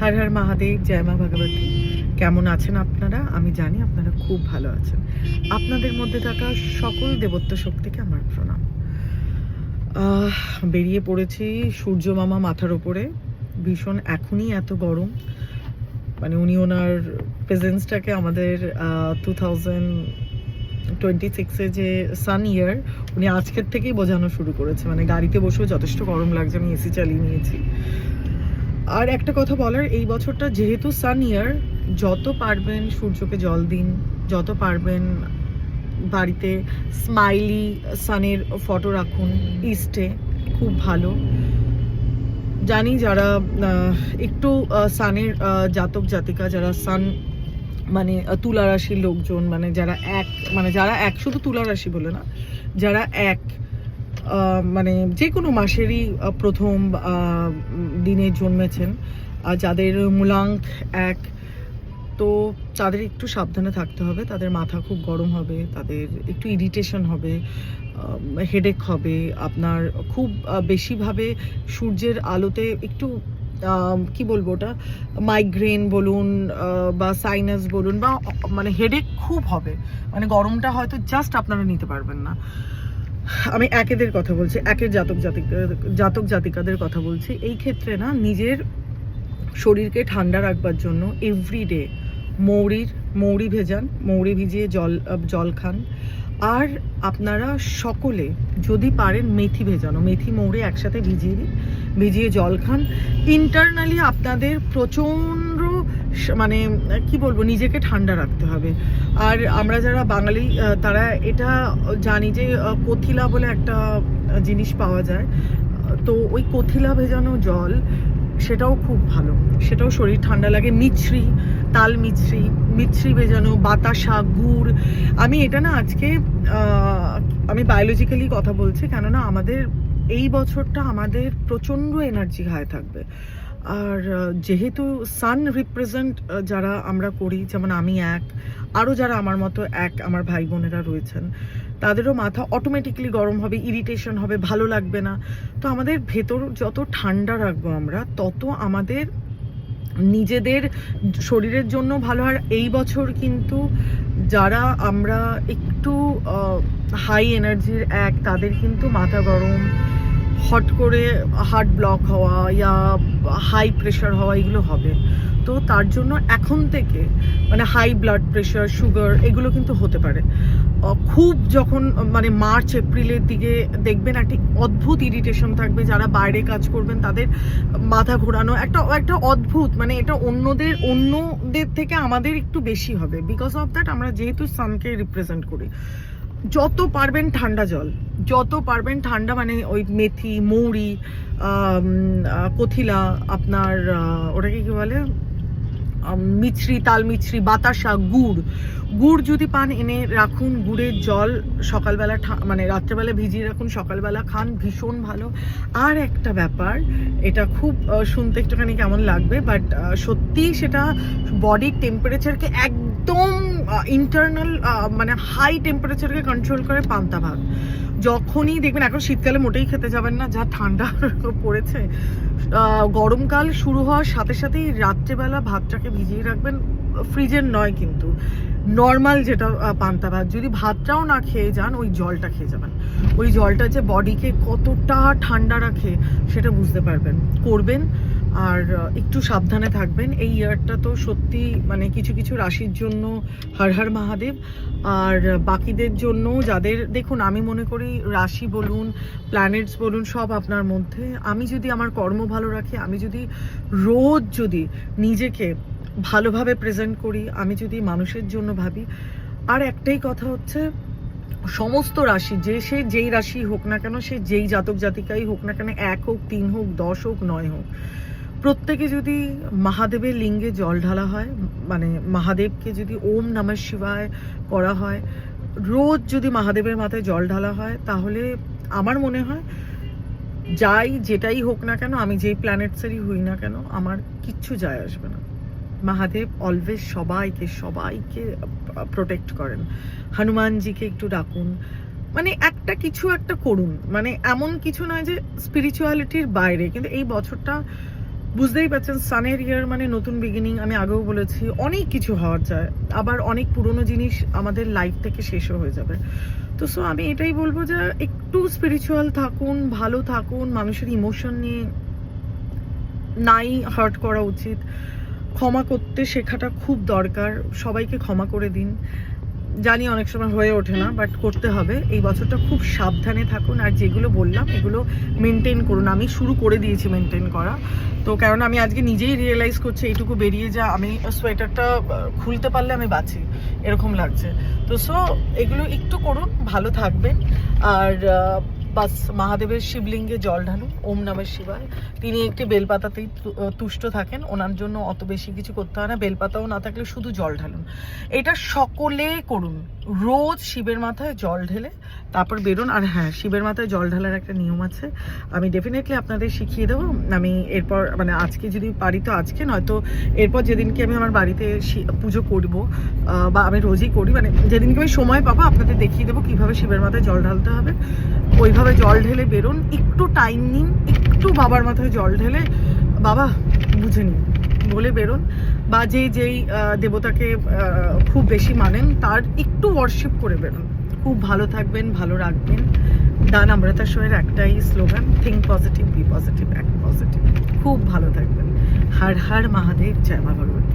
হর হর মহাদেব, জয় মা ভগবতী। কেমন আছেন আপনারা? আমি জানি আপনারা খুব ভালো আছেন। আপনাদের মধ্যে থাকা সকল দেবত্ব শক্তিকে আমার প্রণাম। বেরিয়ে পড়েছি সূর্য মামা মাথার ওপরে। ভীষণ এখনই এত গরম, মানে উনি ওনার প্রেজেন্সটাকে আমাদের 2026-এ যে সান ইয়ার, উনি আজকের থেকেই বোঝানো শুরু করেছে। মানে গাড়িতে বসেও যথেষ্ট গরম লাগছে, আমি এসি চালিয়ে নিয়েছি। আর একটা কথা বলার, এই বছরটা যেহেতু সান ইয়ার, যত পারবেন সূর্যকে জল দিন, যত পারবেন বাড়িতে স্মাইলি সানের ফটো রাখুন ইস্টে, খুব ভালো। জানি যারা একটু সানের জাতক জাতিকা, যারা সান মানে তুলা রাশির লোকজন, মানে যারা এক শুধু তুলা রাশি বলে না, যারা এক মানে যে কোনো মাসেরই প্রথম দিনে জন্মেছেন, যাদের মূলাঙ্ক এক, তো তাদের একটু সাবধানে থাকতে হবে। তাদের মাথা খুব গরম হবে, তাদের একটু ইরিটেশন হবে, হেডেক হবে, আপনার খুব বেশিভাবে সূর্যের আলোতে একটু কি বলবো, ওটা মাইগ্রেন বলুন বা সাইনাস বলুন, বা মানে হেডেক খুব হবে। মানে গরমটা হয়তো জাস্ট আপনারা নিতে পারবেন না। আমি একেদের কথা বলছি, একের জাতক জাতিকাদের কথা বলছি। এই ক্ষেত্রে না, নিজের শরীরকে ঠান্ডা রাখবার জন্য এভরিডে মৌরি ভেজান, মৌরি ভিজিয়ে জল খান। আর আপনারা সকলে যদি পারেন মেথি ভেজানো, মেথি মৌরি একসাথে ভিজিয়ে জল খান। ইন্টারনালি আপনাদের প্রচণ্ড মানে কি বলবো, নিজেকে ঠান্ডা রাখতে হবে। আর আমরা যারা বাঙালি তারা এটা জানি যে কথিলা বলে একটা জিনিস পাওয়া যায়, তো ওই কথিলা ভেজানো জল, সেটাও খুব ভালো, সেটাও শরীর ঠান্ডা লাগে। তাল মিছরি ভেজানো, বাতাসা, গুড়। আমি এটা না আজকে আমি বায়োলজিক্যালি কথা বলছি, কেননা আমাদের এই বছরটা আমাদের প্রচণ্ড এনার্জি হাই থাকবে। আর যেহেতু সান রিপ্রেজেন্ট যারা আমরা করি, যেমন আমি আরও যারা আমার মতো আমার ভাই বোনেরা রয়েছেন, তাদেরও মাথা অটোমেটিক্যালি গরম হবে, ইরিটেশন হবে, ভালো লাগবে না। তো আমাদের ভেতর যত ঠান্ডা রাখবো আমরা, তত আমাদের নিজেদের শরীরের জন্য ভালো। আর এই বছর কিন্তু যারা আমরা একটু হাই এনার্জির তাদের কিন্তু মাথা গরম, হট করে হার্ট ব্লক হওয়া ইয়া হাই প্রেশার হওয়া, এগুলো হবে। তো তার জন্য এখন থেকে মানে হাই ব্লাড প্রেশার, সুগার, এগুলো কিন্তু হতে পারে। খুব যখন মানে মার্চ এপ্রিলের দিকে দেখবেন একটা অদ্ভুত ইরিটেশন থাকবে। যারা বাইরে কাজ করবেন তাদের মাথা ঘোরানো একটা অদ্ভুত, মানে এটা অন্যদের থেকে আমাদের একটু বেশি হবে। বিকজ অফ দ্যাট আমরা যেহেতু সানকে রিপ্রেজেন্ট করি। যত পারবেন ঠান্ডা জল, যত পারবেন ঠান্ডা, মানে ওই মেথি, মৌরি, কথিলা, আপনার ওটাকে কি বলে, তাল মিছরি, বাতাসা, গুড় যদি পান এনে রাখুন। গুড়ের জল সকালবেলা মানে রাত্রেবেলা ভিজিয়ে রাখুন, সকালবেলা খান, ভীষণ ভালো। আর একটা ব্যাপার, এটা খুব শুনতে একটুখানি কেমন লাগবে, বাট সত্যি সেটা বডির টেম্পারেচারকে একদম ইন্টারনাল মানে হাই টেম্পারেচারকে কন্ট্রোল করে পান্তা ভাত। যখনই দেখবেন, এখন শীতকালে মোটেই খেতে যাবেন না, যা ঠান্ডা পড়েছে। গরমকাল শুরু হওয়ার সাথে সাথেই রাত্রেবেলা ভাতটাকে ভিজিয়ে রাখবেন, ফ্রিজের নয় কিন্তু নর্মাল যেটা পান্তা ভাত। যদি ভাতটাও না খেয়ে যান, ওই জলটা খেয়ে যাবেন। ওই জলটা যে বডিকে কতটা ঠান্ডা রাখে সেটা বুঝতে পারবেন, করবেন। আর একটু সাবধানে থাকবেন। এই ইয়ারটা তো সত্যি মানে কিছু কিছু রাশির জন্য হর হর মহাদেব, আর বাকিদের জন্য যাদের, দেখুন আমি মনে করি রাশি বলুন, প্ল্যানেটস বলুন, সব আপনার মধ্যে। আমি যদি আমার কর্ম ভালো রাখি, আমি যদি রোজ নিজেকে ভালোভাবে প্রেজেন্ট করি, আমি যদি মানুষের জন্য ভাবি। আর একটাই কথা হচ্ছে, সমস্ত রাশি, সে যেই রাশি হোক না কেন, সে যেই জাতক জাতিকাই হোক না কেন, 1 হোক, 3 হোক, 10 হোক, 9 হোক, প্রত্যেকে যদি মহাদেবের লিঙ্গে জল ঢালা হয়, মানে মহাদেবকে যদি ওম নমঃ শিবায় করা হয়, রোজ যদি মহাদেবের মাথায় জল ঢালা হয়, তাহলে আমার মনে হয় যেটাই হোক না কেন, আমি যেই প্ল্যানেটসেরই হই না কেন, আমার কিচ্ছু যায় আসবে না। মহাদেব অলওয়েজ সবাইকে প্রোটেক্ট করেন। হনুমানজিকে একটু ডাকুন, মানে কিছু একটা করুন। মানে এমন কিছু নয় যে স্পিরিচুয়ালিটির বাইরে, কিন্তু এই বছরটা বুঝতেই পারছেন সানের ইয়ার মানে নতুন বিগিনিং। আমি আগেও বলেছি অনেক কিছু হওয়ার যায়, আবার অনেক পুরনো জিনিস আমাদের লাইফ থেকে শেষও হয়ে যাবে। তো সো আমি এটাই বলবো যে একটু স্পিরিচুয়াল থাকুন, ভালো থাকুন, মানুষের ইমোশন নিয়ে নাই হার্ট করা উচিত। ক্ষমা করতে শেখাটা খুব দরকার, সবাইকে ক্ষমা করে দিন। জানি অনেক সময় হয়ে ওঠে না, বাট করতে হবে। এই বছরটা খুব সাবধানে থাকুন, আর যেগুলো বললাম এগুলো মেনটেন করুন। আমি শুরু করে দিয়েছি মেনটেন করা, তো কারণ আমি আজকে নিজেই রিয়েলাইজ করছি এইটুকু বেরিয়ে যা আমি সোয়েটারটা খুলতে পারলে আমি বাঁচি, এরকম লাগছে। তো সো এগুলো একটু করুন, ভালো থাকবেন। আর বাস মহাদেবের শিবলিঙ্গে জল ঢালুন, ওম নমঃ শিবায়। তিনি একটি বেলপাতাতেই তুষ্ট থাকেন, ওনার জন্য অত বেশি কিছু করতে হয় না। বেলপাতাও না থাকলে শুধু জল ঢালুন, এটা সকলে করুন। রোজ শিবের মাথায় জল ঢেলে তারপর বেরোন। আর হ্যাঁ, শিবের মাথায় জল ঢালার একটা নিয়ম আছে, আমি ডেফিনেটলি আপনাদের শিখিয়ে দেবো। আমি এরপর মানে আজকে যদি পারি তো আজকে, নয়তো এরপর যেদিনকে আমি আমার বাড়িতে পুজো করবো, বা আমি রোজই করি, মানে যেদিনকে আমি সময় পাবো আপনাদের দেখিয়ে দেবো কীভাবে শিবের মাথায় জল ঢালতে হবে। ওইভাবে জল ঢেলে বেরোন, একটু টাইম নিন, একটু বাবার মাথায় জল ঢেলে বাবা বুঝে নিন বলে বেরোন। বা যেই দেবতাকে খুব বেশি মানেন তার একটু ওয়ার্শিপ করে বেরোন। খুব ভালো থাকবেন, ভালো রাখবেন। দান অমৃতা শোয়ের একটাই slogan, think positive, be positive, act positive. খুব ভালো থাকবেন। হর হর মহাদেব, জয় মা ভগবতী।